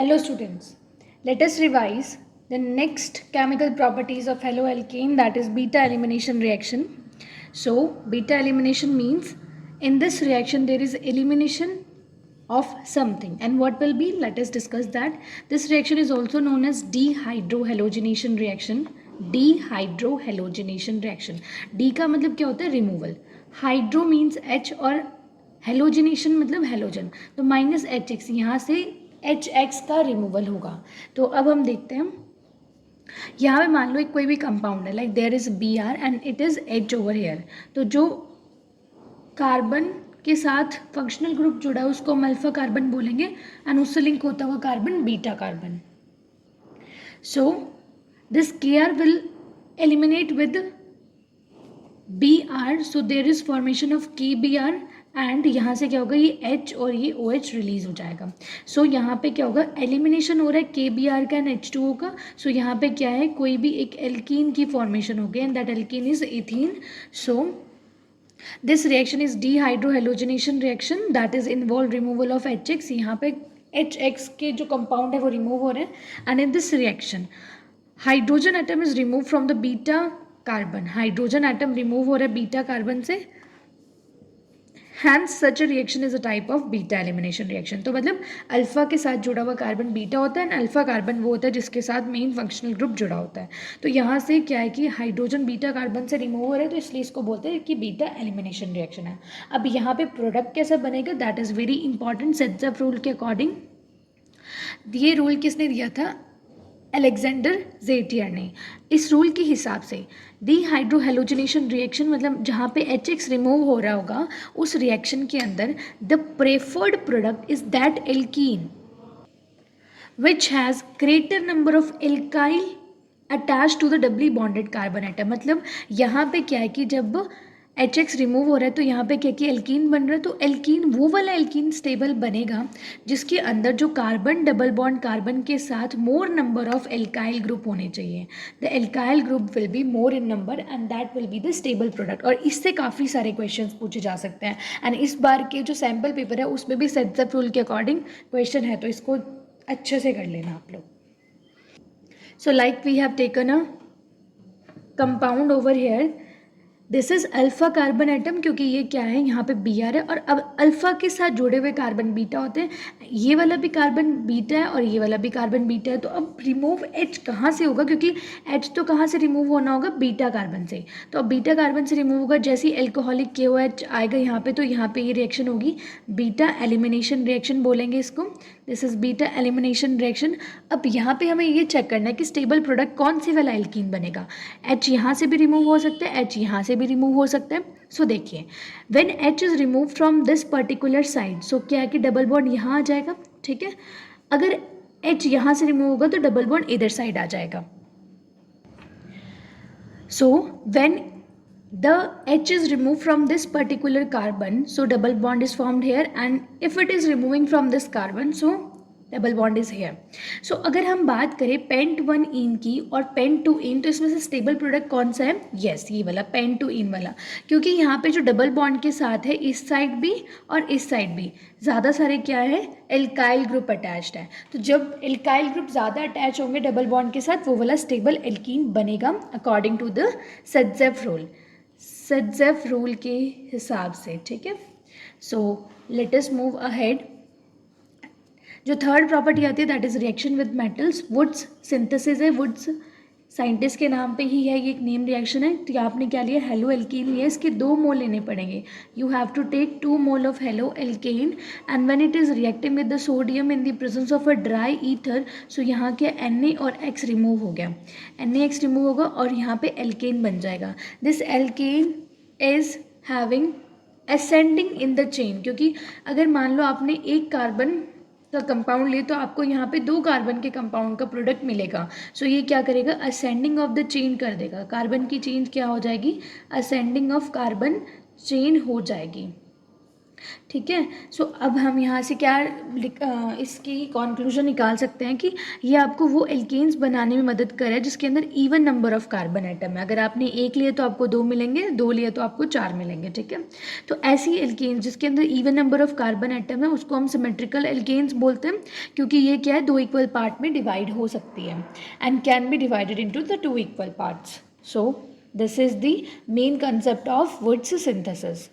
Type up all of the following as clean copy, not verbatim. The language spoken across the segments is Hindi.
Hello students, let us revise the next chemical properties of haloalkane, that is beta elimination reaction. So beta elimination means in this reaction there is elimination of something, and what will be, let us discuss that. This reaction is also known as dehydrohalogenation reaction. Dehydrohalogenation reaction, D का मतलब क्या होता है, रिमूवल. हाइड्रो मीन्स H और हेलोजिनेशन मतलब हेलोजन, तो माइनस एच एक्स, यहाँ से एच एक्स का रिमूवल होगा. तो अब हम देखते हैं, यहाँ पे मान लो एक कोई भी कंपाउंड है, like there is B R and it is H over here. तो जो कार्बन के साथ फंक्शनल ग्रुप जुड़ा है उसको हम अल्फा कार्बन बोलेंगे, एंड उससे लिंक होता हुआ carbon beta carbon. So this K R will eliminate with B R, so there is formation of K B R, and यहाँ से क्या होगा, ये H और ये OH रिलीज हो जाएगा. सो यहाँ पे क्या होगा, एलिमिनेशन हो रहा है के बी आर का एंड H2O का. सो यहाँ पे क्या है, कोई भी एक एल्कीन की फॉर्मेशन हो गई, and that alkene is ethene. So this reaction is dehydrohalogenation reaction, that is involve removal of HX. यहाँ पे HX के जो कंपाउंड है वो रिमूव हो रहे हैं, and in this reaction hydrogen atom is remove from the beta carbon. Hydrogen atom remove हो रहा है बीटा कार्बन से, hence such a reaction is a type of beta elimination reaction. तो मतलब अल्फा के साथ जुड़ा हुआ कार्बन बीटा होता है, एंड अल्फा कार्बन वो होता है जिसके साथ मेन फंक्शनल ग्रुप जुड़ा होता है. तो यहाँ से क्या है कि हाइड्रोजन बीटा कार्बन से रिमूव हो रहा है, तो इसलिए इसको बोलते हैं कि बीटा एलिमिनेशन रिएक्शन है. अब यहाँ पे प्रोडक्ट कैसा बनेगा, that is very important. Saytzeff rule के अकॉर्डिंग, ये रूल किसने दिया था, अलेक्जेंडर ज़ेटियर ने. इस रूल के हिसाब से डीहाइड्रोहेलोजिनेशन रिएक्शन मतलब जहाँ पे HX रिमूव हो रहा होगा उस रिएक्शन के अंदर the preferred product is that alkene which has greater number of alkyl attach to the doubly bonded carbon atom. मतलब यहाँ पे क्या है कि जब HX रिमूव हो रहा है तो यहाँ पे क्या कि एल्कीन बन रहा है, तो एल्कीन वो वाला एल्कीन स्टेबल बनेगा जिसके अंदर जो कार्बन डबल बॉन्ड कार्बन के साथ मोर नंबर ऑफ एल्काइल ग्रुप होने चाहिए. The alkyl group will be more in number and that will be the stable product. और इससे काफ़ी सारे क्वेश्चंस पूछे जा सकते हैं, एंड इस बार के जो सैम्पल पेपर है उसमें भी सेट्ज़ेफ रूल के अकॉर्डिंग क्वेश्चन है, तो इसको अच्छे से कर लेना आप लोग. So like we have taken a compound over here, this is alpha carbon atom, क्योंकि ये क्या है, यहाँ पे बी आर है, और अब अल्फा के साथ जुड़े हुए कार्बन बीटा होते हैं. ये वाला भी कार्बन बीटा है और ये वाला भी कार्बन बीटा है. तो अब रिमूव H कहाँ से होगा, क्योंकि H तो कहाँ से रिमूव होना होगा, बीटा कार्बन से. तो अब बीटा कार्बन से रिमूव होगा, जैसे ही एल्कोहलिक KOH आएगा यहाँ पे, तो यहाँ पे ये रिएक्शन होगी बीटा एलिमिनेशन रिएक्शन बोलेंगे इसको. This is beta elimination reaction. अब यहाँ पे हमें ये चेक करना है कि स्टेबल प्रोडक्ट कौन से वाला एल्कीन बनेगा. H यहाँ से भी रिमूव हो सकता है, H यहाँ से भी रिमूव हो सकता है. सो देखिए, when H is remove from this particular side, so क्या है कि डबल बॉन्ड यहाँ आ जाएगा. ठीक है, अगर H यहाँ से रिमूव होगा तो डबल बॉन्ड इधर साइड आ जाएगा. So when the H is removed from this particular carbon, so double bond is formed here, and if it is removing from this carbon, so double bond is here. So अगर हम बात करें पेंट 1 इन की और पेंट 2 इन, तो इसमें से स्टेबल प्रोडक्ट कौन सा है, यस ये वाला पेंट 2 इन वाला, क्योंकि यहाँ पे जो डबल बॉन्ड के साथ है इस साइड भी और इस साइड भी ज़्यादा सारे क्या है, एल्काइल ग्रुप अटैच्ड है. तो जब एल्काइल ग्रुप ज़्यादा अटैच होंगे डबल बॉन्ड के साथ, वो वाला स्टेबल एल्कीन बनेगा according to the Saytzeff rule. Saytzeff rule के हिसाब से, ठीक है. So let us move ahead. जो थर्ड प्रॉपर्टी आती है that is reaction with metals. Wurtz synthesis है, वुड्स साइंटिस्ट के नाम पे ही है, ये एक नेम रिएक्शन है. तो आपने क्या लिया, हेलो एल्कीन लिया, इसके 2 मोल लेने पड़ेंगे. You have to take 2 mole of halo alkane, and when it is reacting with the sodium in the presence of a dry ether, so यहाँ के Na और X रिमूव हो गया, NaX रिमूव होगा और यहाँ पे एल्केन बन जाएगा. This alkane is having ascending in the chain, क्योंकि अगर मान लो आपने एक कार्बन का कंपाउंड ले तो आपको यहाँ पे 2 कार्बन के कंपाउंड का प्रोडक्ट मिलेगा. सो ये क्या करेगा, असेंडिंग ऑफ द चेन कर देगा. कार्बन की चेन क्या हो जाएगी, असेंडिंग ऑफ कार्बन चेन हो जाएगी. ठीक है। सो अब हम यहाँ से क्या इसकी कंक्लूजन निकाल सकते हैं कि ये आपको वो एल्केन्स बनाने में मदद करे जिसके अंदर even number of carbon atom है। अगर आपने एक लिए तो आपको 2 मिलेंगे, 2 लिए तो आपको 4 मिलेंगे। ठीक है, तो ऐसी एल्केन्स जिसके अंदर even number of carbon atom है उसको हम सिमेट्रिकल एल्केन्स बोलते हैं, क्योंकि ये क्या है, 2 इक्वल पार्ट में डिवाइड हो सकती है and can be divided into the 2 equal parts. So this is the main concept of Wurtz synthesis.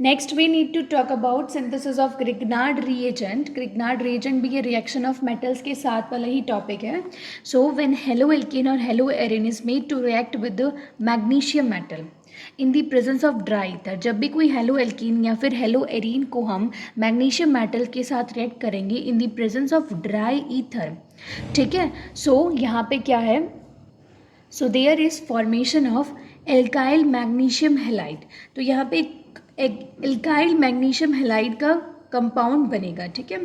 Next, we need to talk about synthesis of Grignard reagent. Grignard reagent भी ये reaction of metals के साथ वाला ही topic है. So, when haloalkane or haloarine is made to react with the magnesium metal in the presence of dry ether, जब भी कोई haloalkane या फिर haloarine को हम magnesium metal के साथ react करेंगे in the presence of dry ether, ठीक है. So, यहाँ पे क्या है? So, there is formation of alkyl magnesium halide. तो यहाँ पे एक एल्काइल मैग्नीशियम हैलाइड का कंपाउंड बनेगा. ठीक है,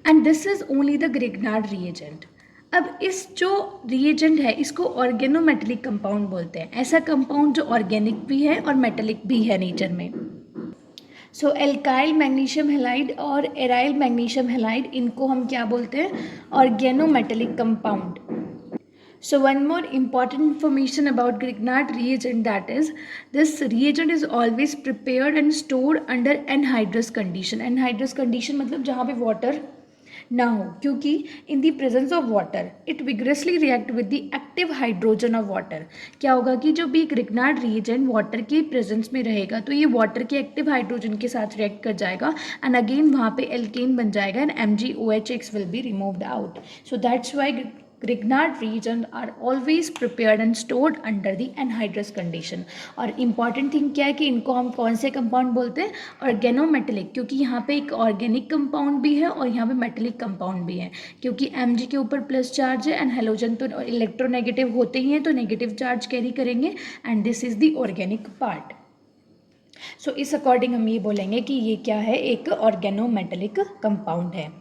and this is only the Grignard reagent. अब इस जो रिएजेंट है इसको ऑर्गेनोमेटेलिक कंपाउंड बोलते हैं. ऐसा कंपाउंड जो ऑर्गेनिक भी है और मेटेलिक भी है नेचर में. सो एल्काइल मैग्नीशियम हैलाइड और एराइल मैग्नीशियम हैलाइड, इनको हम क्या बोलते हैं? Organometallic compound. So one more important information about Grignard reagent, that is this reagent is always prepared and stored under anhydrous condition. Anhydrous condition मतलब जहाँ पे water ना हो, क्योंकि in the presence of water it vigorously react with the active hydrogen of water. क्या होगा कि जो भी Grignard reagent water के presence में रहेगा तो ये water के active hydrogen के साथ react कर जाएगा and again वहाँ पे alkane बन जाएगा and MgOH will be removed out. So that's why Grignard reagents are always prepared and stored under the anhydrous condition. और important thing क्या है कि इनको हम कौन से कंपाउंड बोलते हैं? ऑर्गेनोमेटेलिक, क्योंकि यहाँ पे एक ऑर्गेनिक कंपाउंड भी है और यहाँ पे मेटेलिक कंपाउंड भी है, क्योंकि Mg के ऊपर प्लस चार्ज है एंड हेलोजन तो इलेक्ट्रोनेगेटिव होते ही हैं तो नेगेटिव चार्ज कैरी करेंगे and this is the organic part. So इस अकॉर्डिंग हम ये बोलेंगे कि ये क्या है? एक ऑर्गेनोमेटेलिक कंपाउंड है.